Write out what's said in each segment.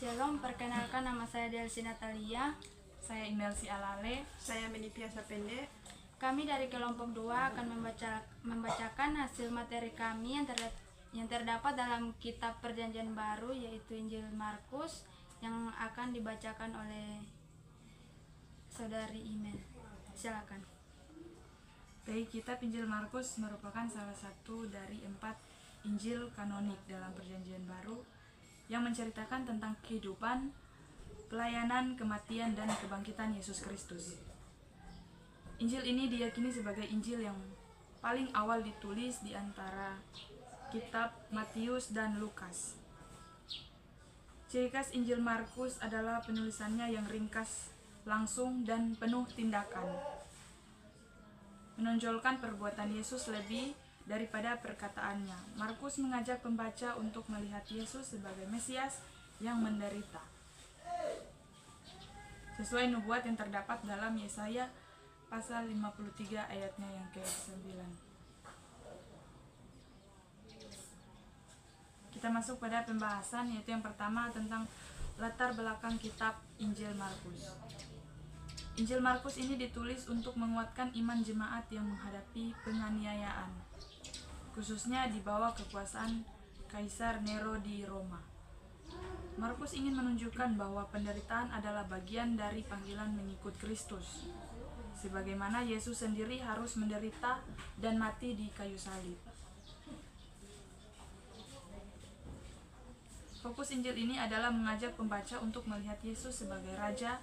Shalom, perkenalkan nama saya Delsi Natalia. Saya Imelsi Alale. Saya Menipia Sapende. Kami dari kelompok 2 akan membacakan hasil materi kami yang terdapat dalam kitab Perjanjian Baru, yaitu Injil Markus, yang akan dibacakan oleh Saudari Imel. Silakan. Baik, kitab Injil Markus merupakan salah satu dari 4 Injil kanonik dalam Perjanjian Baru yang menceritakan tentang kehidupan, pelayanan, kematian, dan kebangkitan Yesus Kristus. Injil ini diyakini sebagai Injil yang paling awal ditulis di antara kitab Matius dan Lukas. Ciri khas Injil Markus adalah penulisannya yang ringkas, langsung, dan penuh tindakan. Menonjolkan perbuatan Yesus lebih daripada perkataannya. Markus mengajak pembaca untuk melihat Yesus sebagai Mesias yang menderita, sesuai nubuat yang terdapat dalam Yesaya pasal 53 ayatnya yang ke-9. Kita masuk pada pembahasan, yaitu yang pertama tentang latar belakang kitab Injil Markus. Injil Markus ini ditulis untuk menguatkan iman jemaat yang menghadapi penganiayaan, khususnya di bawah kekuasaan Kaisar Nero di Roma. Markus ingin menunjukkan bahwa penderitaan adalah bagian dari panggilan mengikut Kristus, sebagaimana Yesus sendiri harus menderita dan mati di kayu salib. Fokus Injil ini adalah mengajak pembaca untuk melihat Yesus sebagai Raja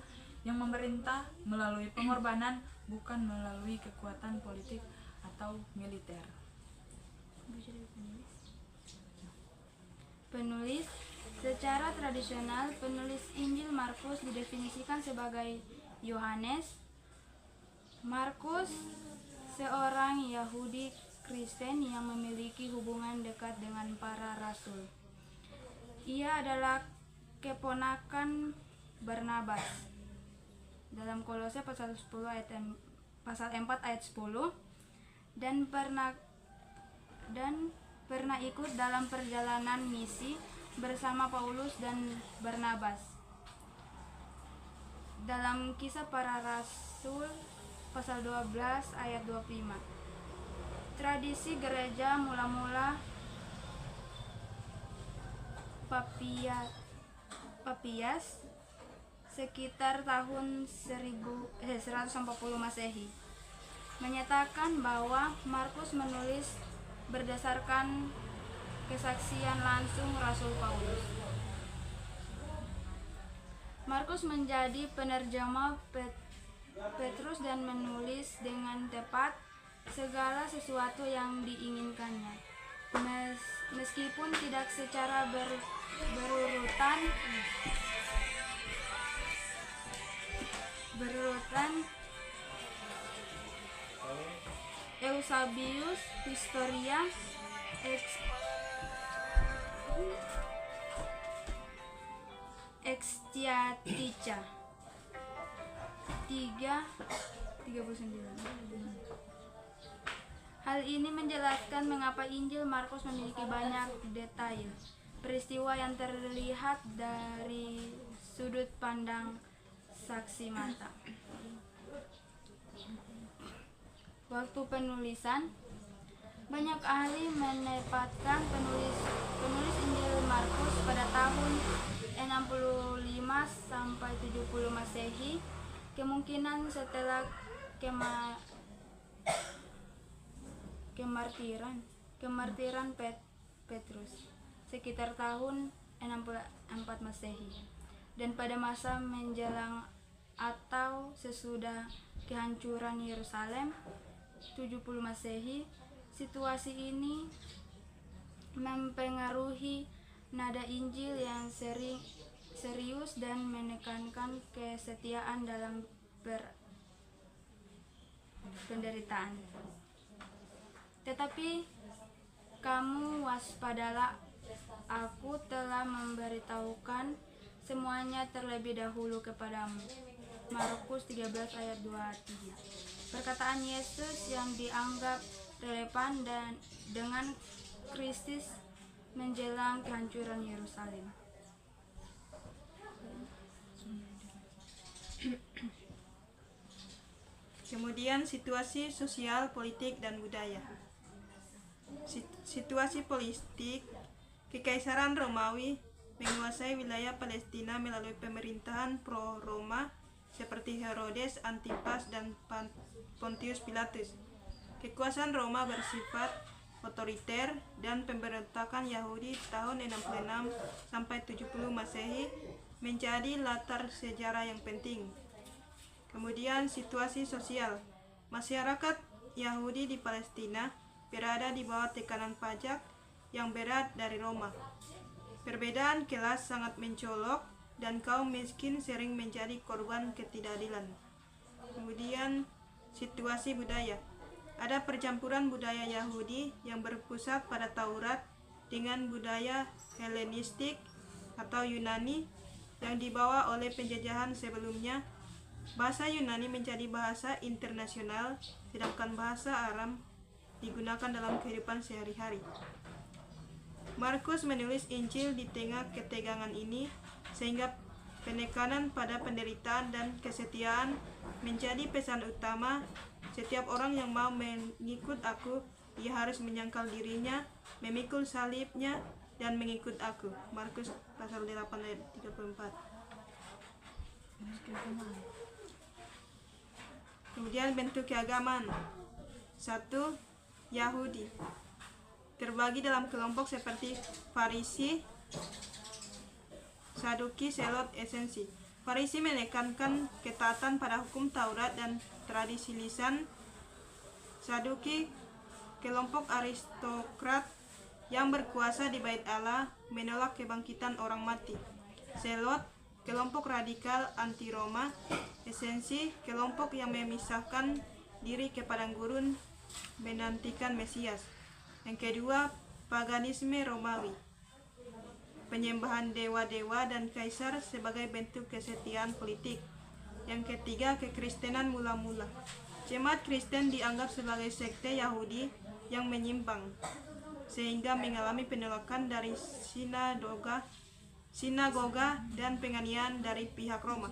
yang memerintah melalui pengorbanan, bukan melalui kekuatan politik atau militer. Penulis. Secara tradisional, penulis Injil Markus didefinisikan sebagai Yohanes. Markus seorang Yahudi Kristen yang memiliki hubungan dekat dengan para rasul. Ia adalah keponakan Barnabas. Dalam Kolose pasal 4 ayat 10 dan pernah ikut dalam perjalanan misi bersama Paulus dan Barnabas. Dalam Kisah Para Rasul pasal 12 ayat 25. Tradisi gereja mula-mula Papias sekitar tahun 140 Masehi menyatakan bahwa Markus menulis berdasarkan kesaksian langsung Rasul Paulus. Markus menjadi penerjemah Petrus dan menulis dengan tepat segala sesuatu yang diinginkannya, meskipun tidak secara berurutan. Eusebius Historia Extiatica 3:39. Hal ini menjelaskan mengapa Injil Markus memiliki banyak detail peristiwa yang terlihat dari sudut pandang saksi mata. Waktu penulisan. Banyak ahli menempatkan penulis Injil Markus pada tahun 65 sampai 70 Masehi, kemungkinan setelah kemartiran Petrus sekitar tahun 64 Masehi, dan pada masa menjelang atau sesudah kehancuran Yerusalem 70 Masehi. Situasi ini mempengaruhi nada Injil yang serius dan menekankan kesetiaan dalam penderitaan. Tetapi kamu waspadalah, aku telah memberitahukan semuanya terlebih dahulu kepadamu. Markus 13 ayat 23. Perkataan Yesus yang dianggap relevan dan dengan Kristus menjelang kehancuran Yerusalem. Kemudian situasi sosial, politik, dan budaya. Situasi politik, Kekaisaran Romawi menguasai wilayah Palestina melalui pemerintahan pro-Roma seperti Herodes Antipas dan Pontius Pilatus. Kekuasaan Roma bersifat otoriter dan pemberontakan Yahudi tahun 66 sampai 70 Masehi menjadi latar sejarah yang penting. Kemudian situasi sosial. Masyarakat Yahudi di Palestina berada di bawah tekanan pajak yang berat dari Roma. Perbedaan kelas sangat mencolok dan kaum miskin sering menjadi korban ketidakadilan. Kemudian situasi budaya. Ada percampuran budaya Yahudi yang berpusat pada Taurat dengan budaya Helenistik atau Yunani yang dibawa oleh penjajahan sebelumnya. Bahasa Yunani menjadi bahasa internasional, sedangkan bahasa Aram digunakan dalam kehidupan sehari-hari. Markus menulis Injil di tengah ketegangan ini, sehingga penekanan pada penderitaan dan kesetiaan menjadi pesan utama. Setiap orang yang mau mengikut aku, ia harus menyangkal dirinya, memikul salibnya, dan mengikut aku. Markus pasal 8 ayat 34. Kemudian bentuk keagamaan. 1. Yahudi terbagi dalam kelompok seperti Farisi, Saduki, Selot, Esensi. Farisi menekankan ketaatan pada hukum Taurat dan tradisi lisan. Saduki, kelompok aristokrat yang berkuasa di Bait Allah, menolak kebangkitan orang mati. Selot, kelompok radikal anti Roma. Esensi, kelompok yang memisahkan diri ke padang gurun menantikan Mesias. Yang kedua, paganisme Romawi, penyembahan dewa-dewa dan kaisar sebagai bentuk kesetiaan politik. Yang ketiga, kekristenan mula-mula. Jemaat Kristen dianggap sebagai sekte Yahudi yang menyimpang, sehingga mengalami penolakan dari sinagoga dan penganiayaan dari pihak Roma.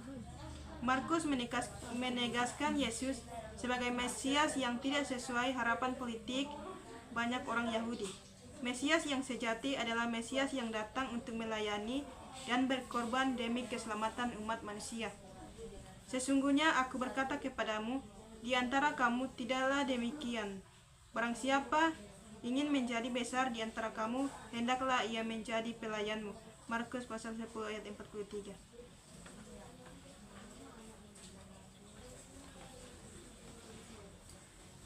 Markus menegaskan Yesus sebagai Mesias yang tidak sesuai harapan politik banyak orang Yahudi. Mesias yang sejati adalah Mesias yang datang untuk melayani dan berkorban demi keselamatan umat manusia. Sesungguhnya aku berkata kepadamu, di antara kamu tidaklah demikian. Barang siapa ingin menjadi besar di antara kamu, hendaklah ia menjadi pelayanmu. Markus pasal 10 ayat 43.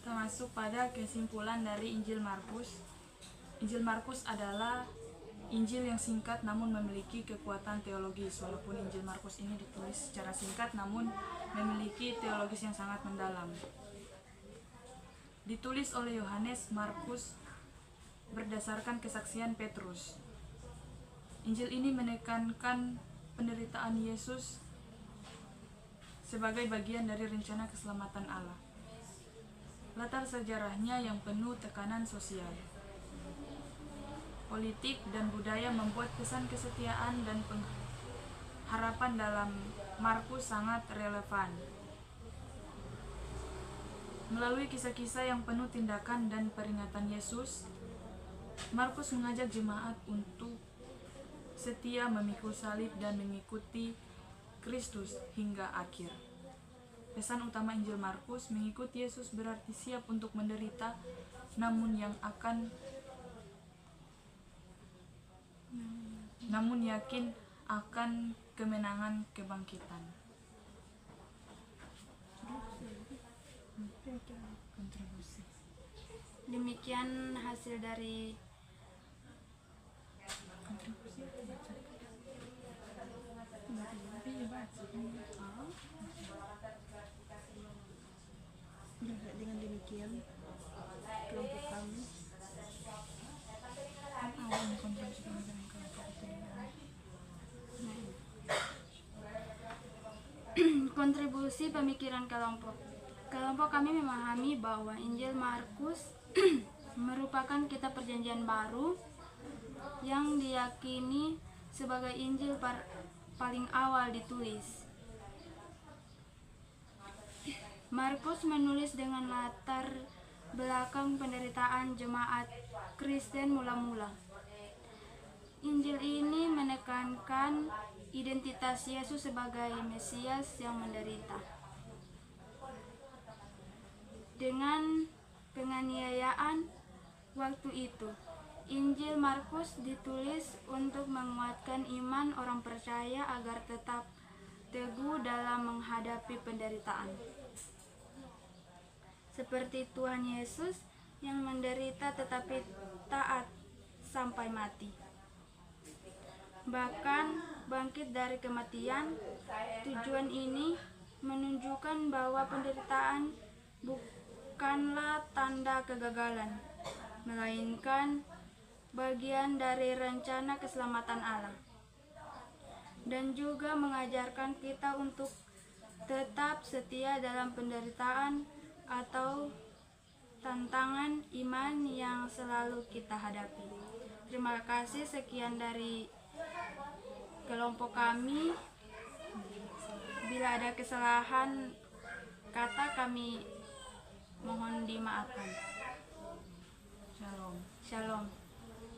Termasuk pada kesimpulan dari Injil Markus. Injil Markus adalah Injil yang singkat namun memiliki kekuatan teologis. Walaupun Injil Markus ini ditulis secara singkat namun memiliki teologis yang sangat mendalam. Ditulis oleh Yohanes Markus berdasarkan kesaksian Petrus. Injil ini menekankan penderitaan Yesus sebagai bagian dari rencana keselamatan Allah. Latar sejarahnya yang penuh tekanan sosial, politik, dan budaya membuat pesan kesetiaan dan harapan dalam Markus sangat relevan. Melalui kisah-kisah yang penuh tindakan dan peringatan Yesus, Markus mengajak jemaat untuk setia memikul salib dan mengikuti Kristus hingga akhir. Pesan utama Injil Markus, mengikuti Yesus berarti siap untuk menderita, namun yakin akan kemenangan kebangkitan. Demikian hasil dari Dengan demikian, kelompok kami kontribusi pemikiran kelompok. Kelompok kami memahami bahwa Injil Markus merupakan kitab Perjanjian Baru yang diyakini sebagai Injil paling awal ditulis. Markus menulis dengan latar belakang penderitaan jemaat Kristen mula-mula. Injil ini menekankan identitas Yesus sebagai Mesias yang menderita. Dengan penganiayaan waktu itu, Injil Markus ditulis untuk menguatkan iman orang percaya agar tetap teguh dalam menghadapi penderitaan. Seperti Tuhan Yesus yang menderita tetapi taat sampai mati. Bahkan bangkit dari kematian. Tujuan ini menunjukkan bahwa penderitaan bukanlah tanda kegagalan, melainkan bagian dari rencana keselamatan Allah. Dan juga mengajarkan kita untuk tetap setia dalam penderitaan atau tantangan iman yang selalu kita hadapi. Terima kasih, sekian dari kelompok kami. Bila ada kesalahan kata, kami mohon dimaafkan. Shalom. Shalom.